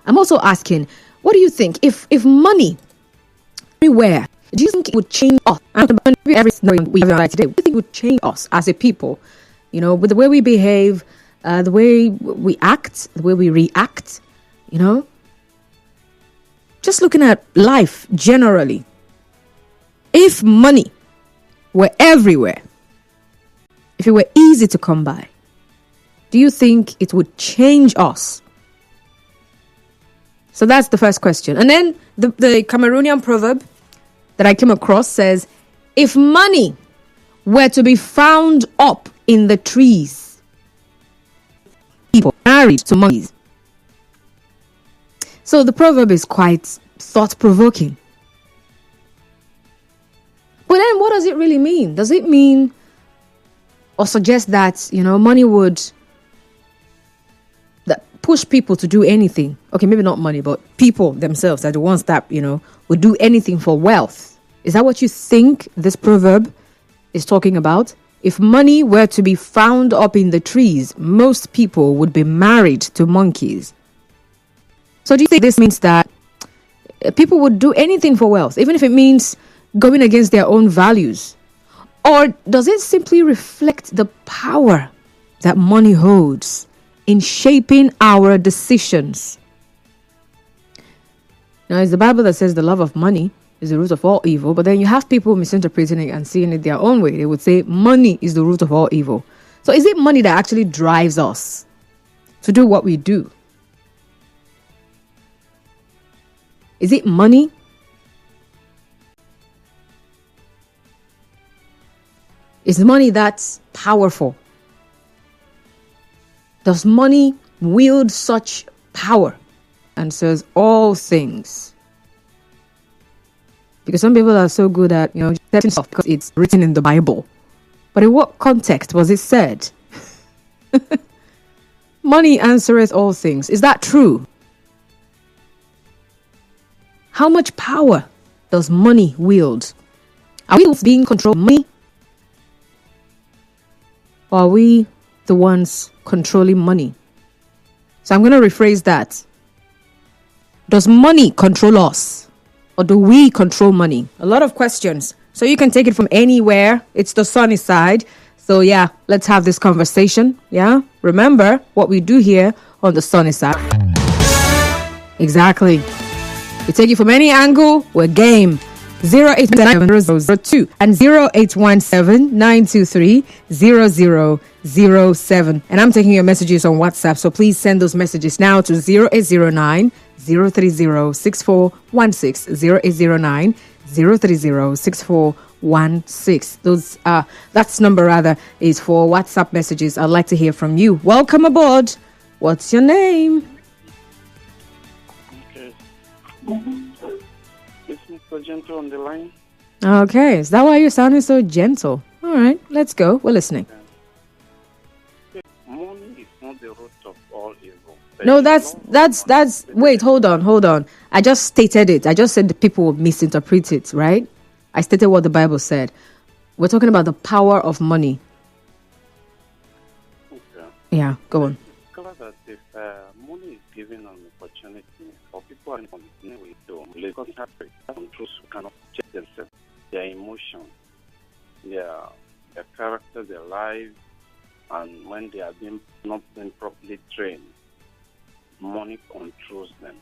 I'm also asking, what do you think if money everywhere, do you think it would change us? Every scenario we have today, do you think it would change us as a people? You know, with the way we behave, the way we act, the way we react, you know? Just looking at life generally. If money were everywhere, if it were easy to come by, do you think it would change us? So that's the first question. And then the Cameroonian proverb that I came across says, if money were to be found up in the trees, people married to monkeys. So the proverb is quite thought-provoking. But then what does it really mean? Does it mean or suggest that, you know, money would push people to do anything? Okay, maybe not money, but people themselves are the ones that, you know, would do anything for wealth. Is that what you think this proverb is talking about? If money were to be found up in the trees, most people would be married to monkeys. So do you think this means that people would do anything for wealth, even if it means going against their own values? Or does it simply reflect the power that money holds in shaping our decisions? Now, it's the Bible that says the love of money is the root of all evil, but then you have people misinterpreting it and seeing it their own way. They would say money is the root of all evil. So is it money that actually drives us to do what we do? Is it money? Is money that's powerful? Does money wield such power? And says all things. Because some people are so good at, you know, setting stuff because it's written in the Bible. But in what context was it said? Money answereth all things. Is that true? How much power does money wield? Are we being controlled by money? Or are we the ones controlling money? So I'm going to rephrase that. Does money control us? Or do we control money? A lot of questions. So you can take it from anywhere. It's the sunny side. So yeah, let's have this conversation. Yeah. Remember what we do here on the sunny side. Exactly. We take it from any angle. We're game. 0819-002 and 0817-923-0007. And I'm taking your messages on WhatsApp. So please send those messages now to 0809 030-6416 0809-030-6416. Those that's number rather is for WhatsApp messages. I'd like to hear from you. Welcome aboard. What's your name? Okay. Is Mr. Gentle on the line? Okay, is that why you're sounding so gentle? All right, let's go. We're listening. Money is not the root of all evil. No, that's wait, hold on. I just stated it. I just said the people will misinterpret it, right? I stated what the Bible said. We're talking about the power of money. Okay. Yeah, go on. It's clear that if money is given an opportunity for people and with legal controls who cannot check themselves, their emotions, their character, their lives, and when they are not being properly trained, money controls them.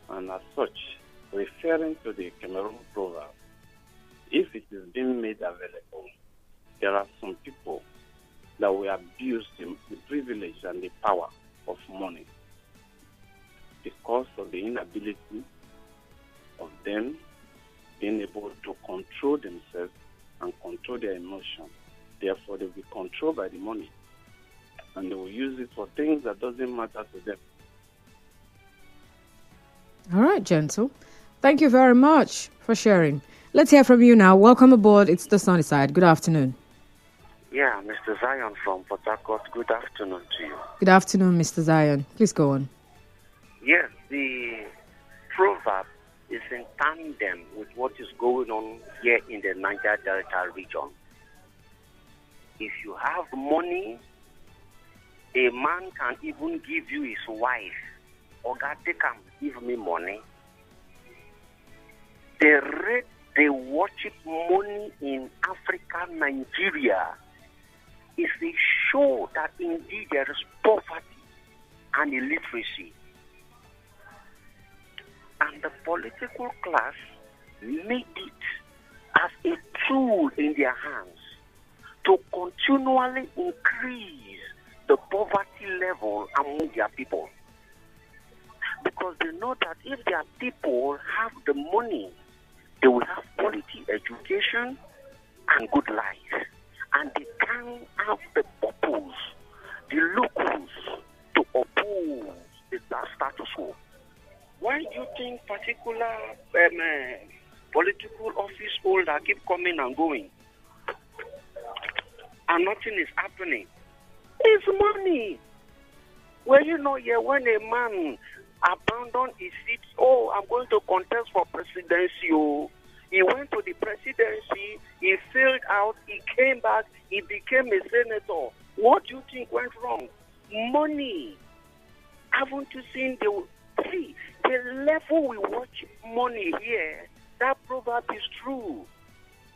And as such, referring to the Cameroon proverb, if it is being made available, there are some people that will abuse the privilege and the power of money because of the inability of them being able to control themselves and control their emotions. Therefore, they will be controlled by the money, and they will use it for things that doesn't matter to them. All right, Gentle. Thank you very much for sharing. Let's hear from you now. Welcome aboard. It's the sunny side. Good afternoon. Yeah, Mr. Zion from Port Harcourt. Good afternoon to you. Good afternoon, Mr. Zion. Please go on. Yes, the proverb is in tandem with what is going on here in the Niger Delta region. If you have money, a man can even give you his wife Oga, give me money. The rate they worship money in Africa, Nigeria, is a show that indeed there is poverty and illiteracy. And the political class made it as a tool in their hands to continually increase the poverty level among their people. Because they know that if their people have the money, they will have quality education and good life. And they can have the purpose, the locals, to oppose the status quo. Why do you think particular political office holder keep coming and going? And nothing is happening. It's money. Well, when a man abandoned his seat, I'm going to contest for presidency. He went to the presidency, he failed out, he came back, he became a senator. What do you think went wrong? Money. Haven't you seen the level we watch money here? That proverb is true.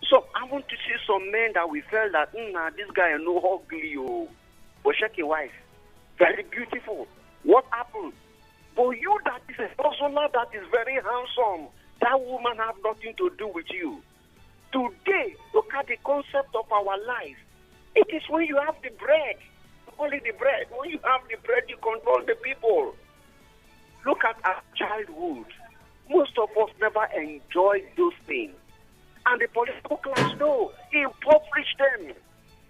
So I want to see some men that we felt that this guy is no ugly, but check your wife, very beautiful. What happened? For you, that is a person that is very handsome. That woman have nothing to do with you. Today, look at the concept of our life. It is when you have the bread, only the bread. When you have the bread, you control the people. Look at our childhood. Most of us never enjoyed those things. And the political class, no, impoverish them.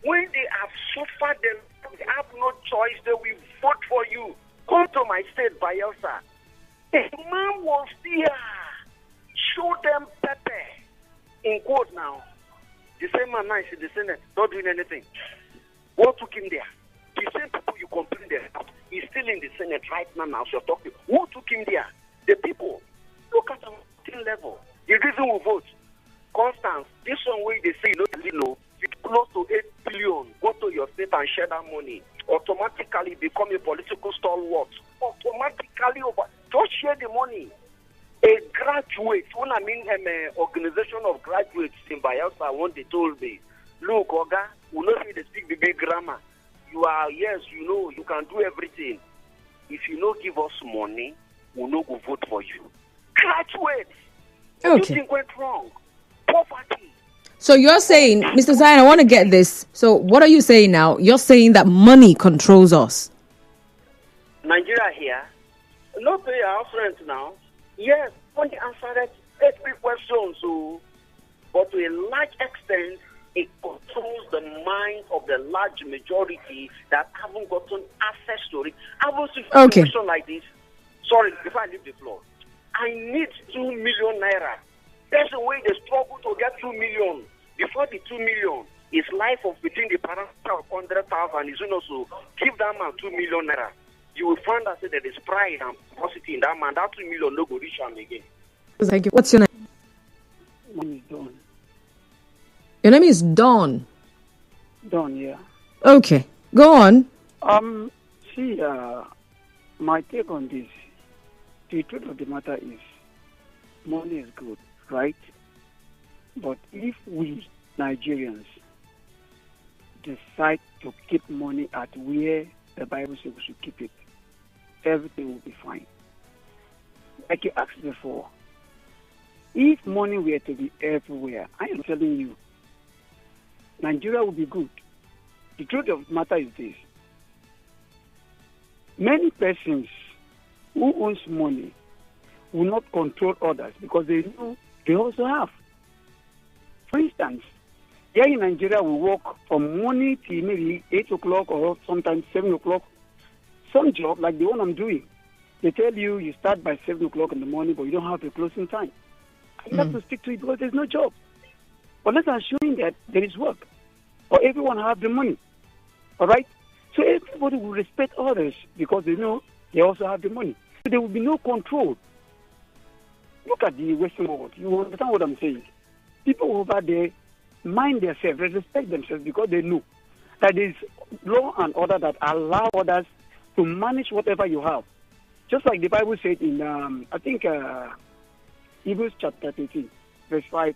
When they have suffered them, they have no choice, they will vote for you. Come to my state, Bayelsa. A man was there. Show them pepper. In quote now. The same man now is in the Senate, not doing anything. What took him there? The same people you complain about, he's still in the Senate right now as you're talking. Who took him there? The people. Look at our level. The reason we vote. Constance, this one way they say, you close to 8 billion, go to your state and share that money. Automatically become a political stalwart. Automatically just share the money. A graduate, when I mean an organization of graduates in Bayelsa, when they told me, look, Oga, we know you speak the big grammar. You are, yes, you can do everything. If you don't give us money, we'll not go vote for you. Graduates! Okay. What do you think went wrong? Poverty. So you're saying, Mr. Zion, I want to get this. So what are you saying now? You're saying that money controls us. Nigeria here, not pay our friends now. Yes, only answered every question, but to a large extent, it controls the mind of the large majority that haven't gotten access to it. I was in a situation like this. Sorry, before I leave the floor. I need 2 million naira. That's the way they struggle to get 2 million. Before the 2 million, his life of between the parents of 100,000 is also give that man 2 million naira. You will find that there is pride and positivity in that man. That 2 million no go reach him again. Thank you. What's your name? My name is Don. Your name is Don. Don, yeah. Okay, go on. See, my take on this, the truth of the matter is, money is good, right? But if we Nigerians decide to keep money at where the Bible says we should keep it, everything will be fine. Like you asked before, if money were to be everywhere, I am telling you, Nigeria will be good. The truth of the matter is this. Many persons who owns money will not control others because they know they also have. For instance, here in Nigeria, we work from morning till maybe 8 o'clock or sometimes 7 o'clock. Some job, like the one I'm doing, they tell you start by 7 o'clock in the morning, but you don't have a closing time. You have to stick to it because there's no job. But let's assume that there is work, or everyone have the money. All right? So everybody will respect others because they know they also have the money. So there will be no control. Look at the Western world. You understand what I'm saying? People over there mind themselves, they respect themselves because they know that there is law and order that allow others to manage whatever you have. Just like the Bible said in, I think, Hebrews chapter 13, verse 5,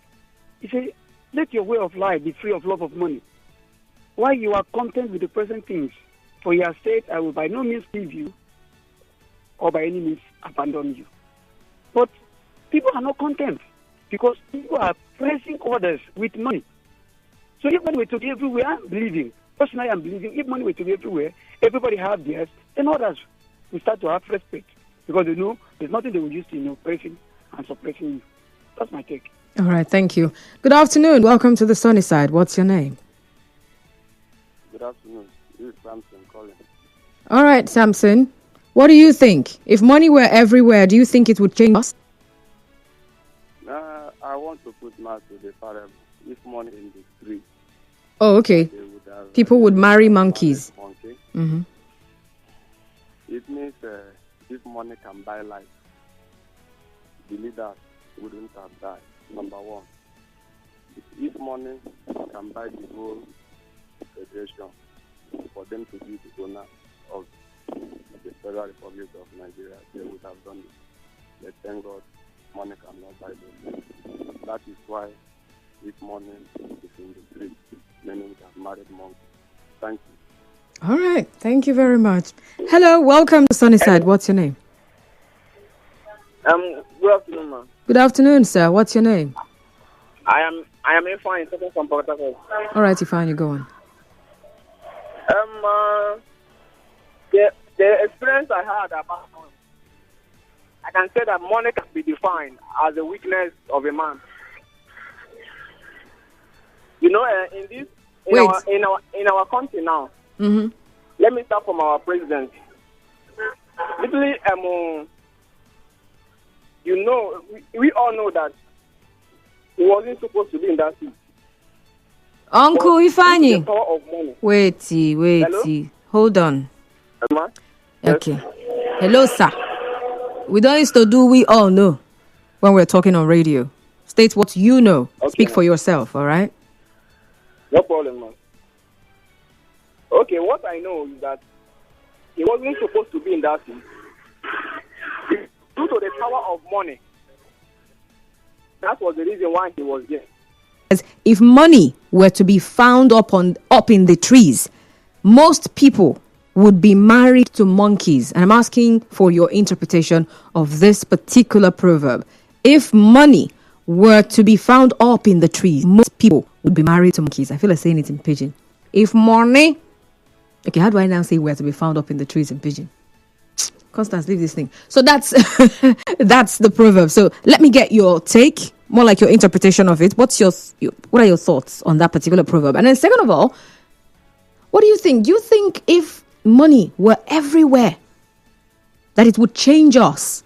it says, let your way of life be free of love of money, while you are content with the present things. For you have said, I will by no means leave you, or by any means abandon you. But people are not content, because people are pressing others with money. So if money were to be everywhere, I'm believing. Personally, I'm believing if money were to be everywhere, everybody have theirs, then others will start to have respect. Because they know there's nothing they will use to oppressing and suppressing you. That's my take. All right, thank you. Good afternoon. Welcome to the sunny side. What's your name? Good afternoon. This is Samson calling. All right, Samson. What do you think? If money were everywhere, do you think it would change us? I want to put math to the parable. If money in the street, Oh, okay. People would marry monkeys. Monkey. Mm-hmm. It means if money can buy life, the leaders wouldn't have died. Number one. If money can buy the whole federation for them to be the owner of the Federal Republic of Nigeria, they would have done it. But thank God, money cannot buy them. That is why if money is in the street, many would have married monkeys. Thank you. All right. Thank you very much. Hello. Welcome to Sunnyside. What's your name? Good afternoon, ma'am. Good afternoon, sir. What's your name? I am fine, talking from Port Harcourt. All right, Ifeanyi, you go on. The experience I had about money, I can say that money can be defined as a weakness of a man. In our country now. Mm-hmm. Let me start from our president. Literally, we all know that he wasn't supposed to be in that seat. Uncle Ifeanyi. The power of money. Wait. Hello? Hold on. Yes. Okay. Hello, sir. We don't used to do we all know when we're talking on radio. State what you know. Okay. Speak for yourself, all right? No problem, man. Okay, what I know is that he wasn't supposed to be in that seat. Due to the power of money. That was the reason why he was there. If money were to be found up in the trees, most people would be married to monkeys. And I'm asking for your interpretation of this particular proverb. If money were to be found up in the trees, most people would be married to monkeys. I feel like saying it in pidgin. If money... Okay, how do I now say were to be found up in the trees in pidgin? Constance, leave this thing. So that's that's the proverb. So let me get your take, more like your interpretation of it. What are your thoughts on that particular proverb? And then second of all, what do you think? Do you think if money were everywhere, that it would change us?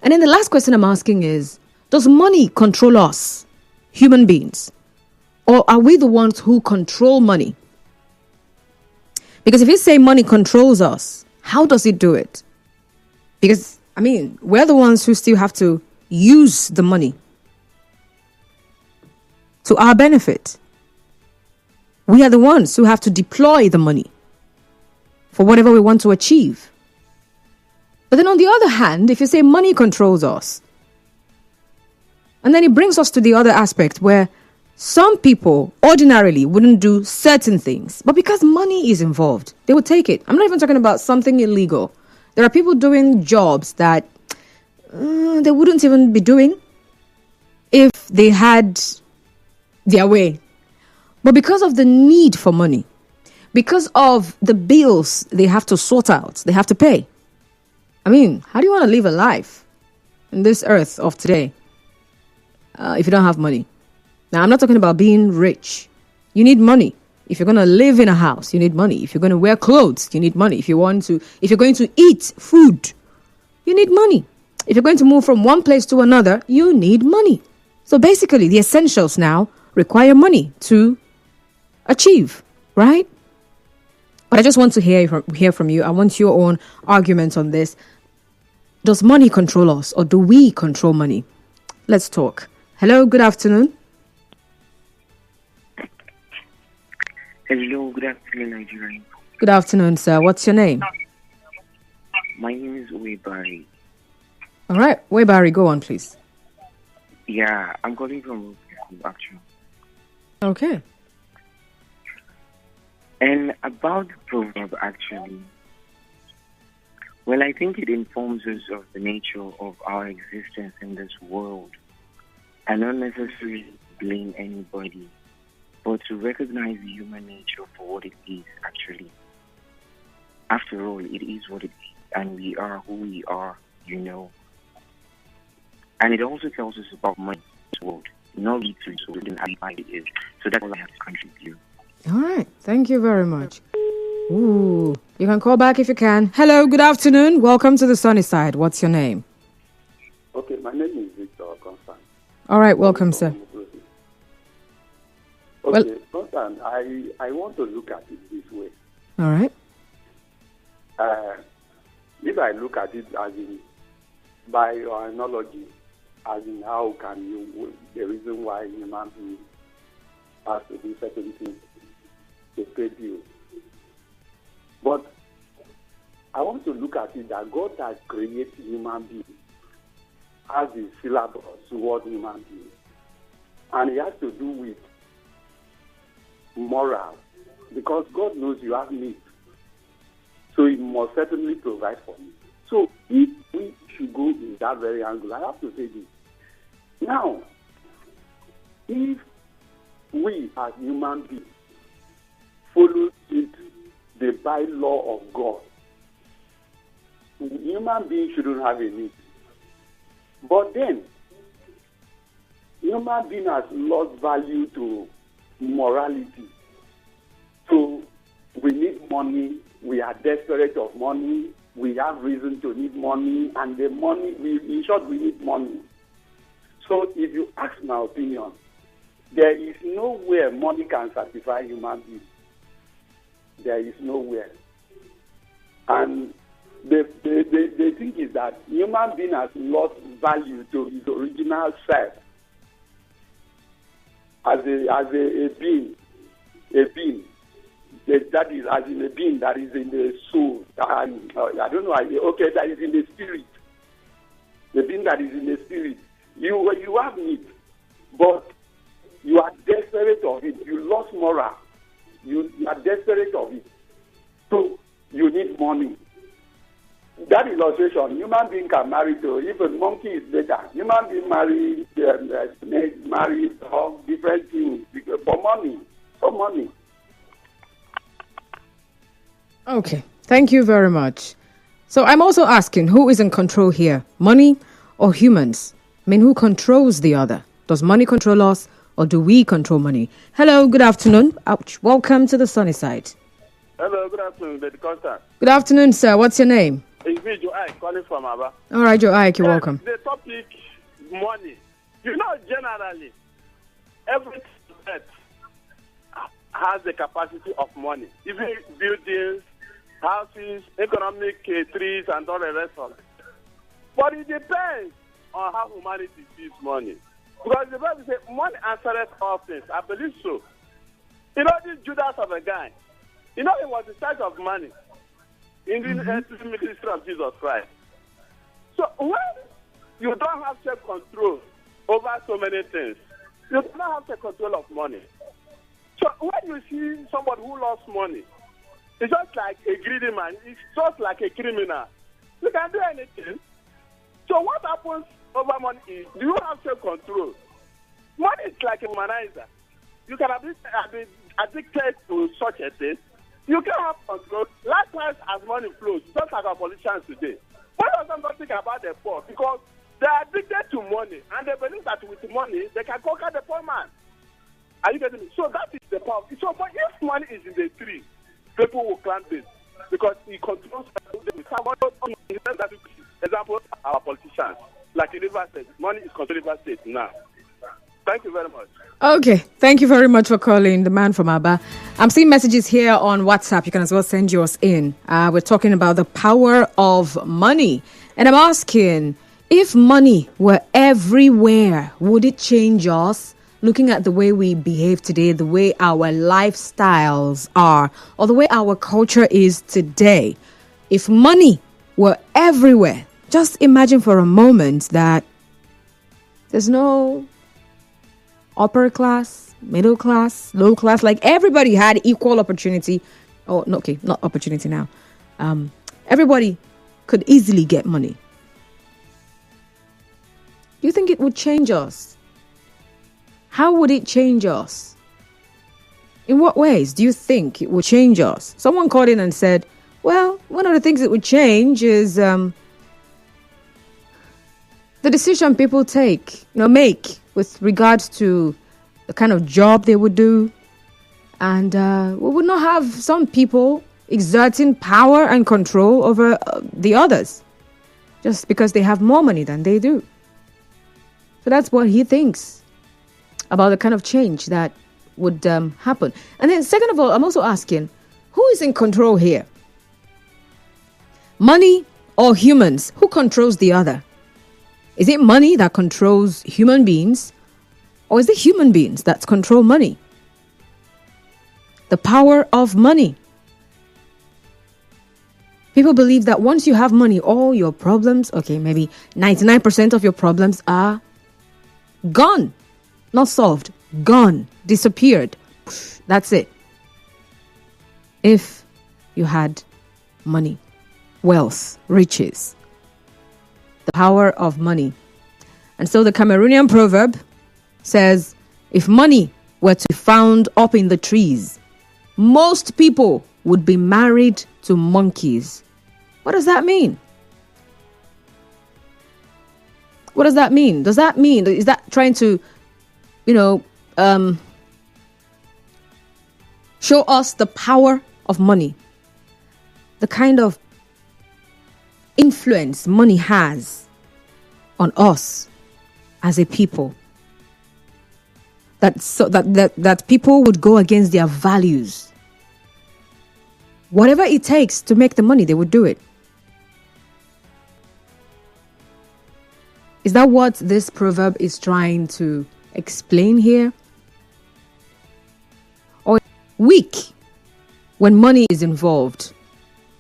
And then the last question I'm asking is, does money control us, human beings? Or are we the ones who control money? Because if you say money controls us, how does it do it? Because, we're the ones who still have to use the money to our benefit. We are the ones who have to deploy the money for whatever we want to achieve. But then on the other hand, if you say money controls us, and then it brings us to the other aspect where some people ordinarily wouldn't do certain things, but because money is involved, they would take it. I'm not even talking about something illegal. There are people doing jobs that they wouldn't even be doing if they had their way. But because of the need for money, because of the bills they have to sort out, they have to pay. How do you want to live a life in this earth of today if you don't have money? Now, I'm not talking about being rich. You need money. If you're going to live in a house, you need money. If you're going to wear clothes, you need money. If you're going to eat food, you need money. If you're going to move from one place to another, you need money. So basically, the essentials now require money to achieve, right? But I just want to hear from you. I want your own arguments on this. Does money control us, or do we control money? Let's talk. Hello, good afternoon. Hello, good afternoon, Nigerian. Good afternoon, sir. What's your name? My name is Uebari. All right. Wait, Barry, go on, please. Yeah, I'm calling from actually. Okay. And about the proverb, actually, well, I think it informs us of the nature of our existence in this world, and not necessarily blame anybody, but to recognize human nature for what it is, actually. After all, it is what it is, and we are who we are, you know. And it also tells us about money in this world, not lead to so how it is. So that's all I have to contribute. All right. Thank you very much. Ooh. You can call back if you can. Hello, good afternoon. Welcome to the sunny side. What's your name? Okay, my name is Victor Constant. All right, welcome, sir. Okay, Constant, I want to look at it this way. All right. If I look at it as in, by your analogy, as in how can you, the reason why human being has to do certain things to pay bills. But I want to look at it that God has created human beings as a syllabus toward human beings. And it has to do with morals, because God knows you have needs. So He must certainly provide for you. So if we should go in that very angle, I have to say this. Now, if we as human beings follow it, the bylaw of God, human beings shouldn't have a need. But then, human being has lost value to morality. So we need money, we are desperate of money, we have reason to need money, and the money, in short, we need money. So if you ask my opinion, there is nowhere money can satisfy human beings. There is nowhere. And the thing is that human being has lost value to his original self as a being, that is as in a being that is in the soul. I don't know. Okay, that is in the spirit. The being that is in the spirit. You have need, but you are desperate of it. You lost moral. You are desperate of it. So you need money. That illustration, human being can marry to, even monkey is better. Human being marry, snake, marry dog, different things for money. For money. Okay. Thank you very much. So I'm also asking, who is in control here? Money or humans? I mean, who controls the other? Does money control us, or do we control money? Hello, good afternoon. Ouch. Welcome to the sunny side. Hello, good afternoon, Lady Constant. Good afternoon, sir. What's your name? It's me, Joe Ike, calling from Aba. All right, Joe Ike, you're welcome. The topic, money. You know, generally, every state has the capacity of money. Even buildings, houses, economic trees, and all the rest of it. But it depends on how humanity sees money. Because the Bible says, money answereth all things. I believe so. You know, this Judas of a guy, you know, he was in charge of money in the ministry of Jesus Christ. So when you don't have self-control over so many things, you do not have self-control of money. So when you see somebody who lost money, it's just like a greedy man. It's just like a criminal. You can do anything. So what happens over money is, do you have self-control? Money is like a womanizer. You can be addicted to such a thing. You can have control. Likewise, as money flows, just like our politicians today. Why does somebody think about the poor? Because they are addicted to money, and they believe that with money, they can conquer the poor man. Are you getting me? So that is the power. So but if money is in the tree, people will climb it because he controls example, our politicians. Like in River State, money is controlled River State now. Thank you very much. Okay, thank you very much for calling, the man from Aba. I'm seeing messages here on WhatsApp. You can as well send yours in. We're talking about the power of money. And I'm asking, if money were everywhere, would it change us? Looking at the way we behave today, the way our lifestyles are, or the way our culture is today. If money were everywhere, just imagine for a moment that there's no upper class, middle class, low class. Like everybody had equal opportunity. Oh, no, okay, not opportunity now. Everybody could easily get money. Do you think it would change us? How would it change us? In what ways do you think it would change us? Someone called in and said, well, one of the things that would change is the decision people make with regards to the kind of job they would do. And we would not have some people exerting power and control over the others just because they have more money than they do. So that's what he thinks about the kind of change that would happen. And then second of all, I'm also asking, who is in control here? Money or humans? Who controls the other? Is it money that controls human beings? Or is it human beings that control money? The power of money. People believe that once you have money, all your problems, okay, maybe 99% of your problems are gone. Not solved. Gone. Disappeared. That's it. If you had money, wealth, riches, the power of money. And so the Cameroonian proverb says, if money were to be found up in the trees, most people would be married to monkeys. What does that mean? What does that mean? Does that mean, is that trying to, show us the power of money? The kind of influence money has on us as a people. That people would go against their values. Whatever it takes to make the money, they would do it. Is that what this proverb is trying to explain here? Or weak when money is involved?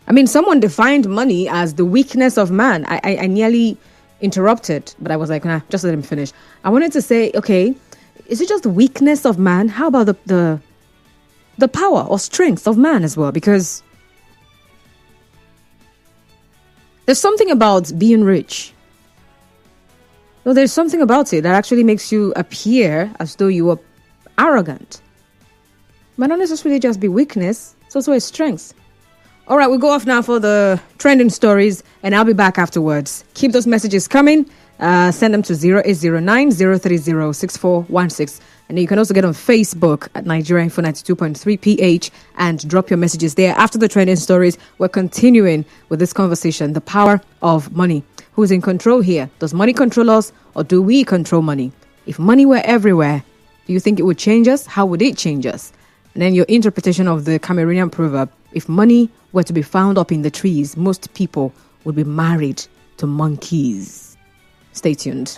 I mean, someone defined money as the weakness of man. I nearly interrupted, but I was like, nah, just let him finish. I wanted to say, okay, is it just the weakness of man? How about the power or strength of man as well? Because there's something about being rich. No, there's something about it that actually makes you appear as though you are arrogant. Might not necessarily just be weakness, it's also a strength. All right, we'll go off now for the trending stories, and I'll be back afterwards. Keep those messages coming. Send them to 0809-030-6416. And you can also get on Facebook at Nigeria Info 92.3 PH and drop your messages there. After the trending stories, we're continuing with this conversation, the power of money. Who's in control here? Does money control us, or do we control money? If money were everywhere, do you think it would change us? How would it change us? And then your interpretation of the Cameroonian proverb, if money were to be found up in the trees, most people would be married to monkeys. Stay tuned.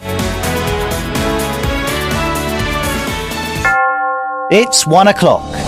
It's 1 o'clock.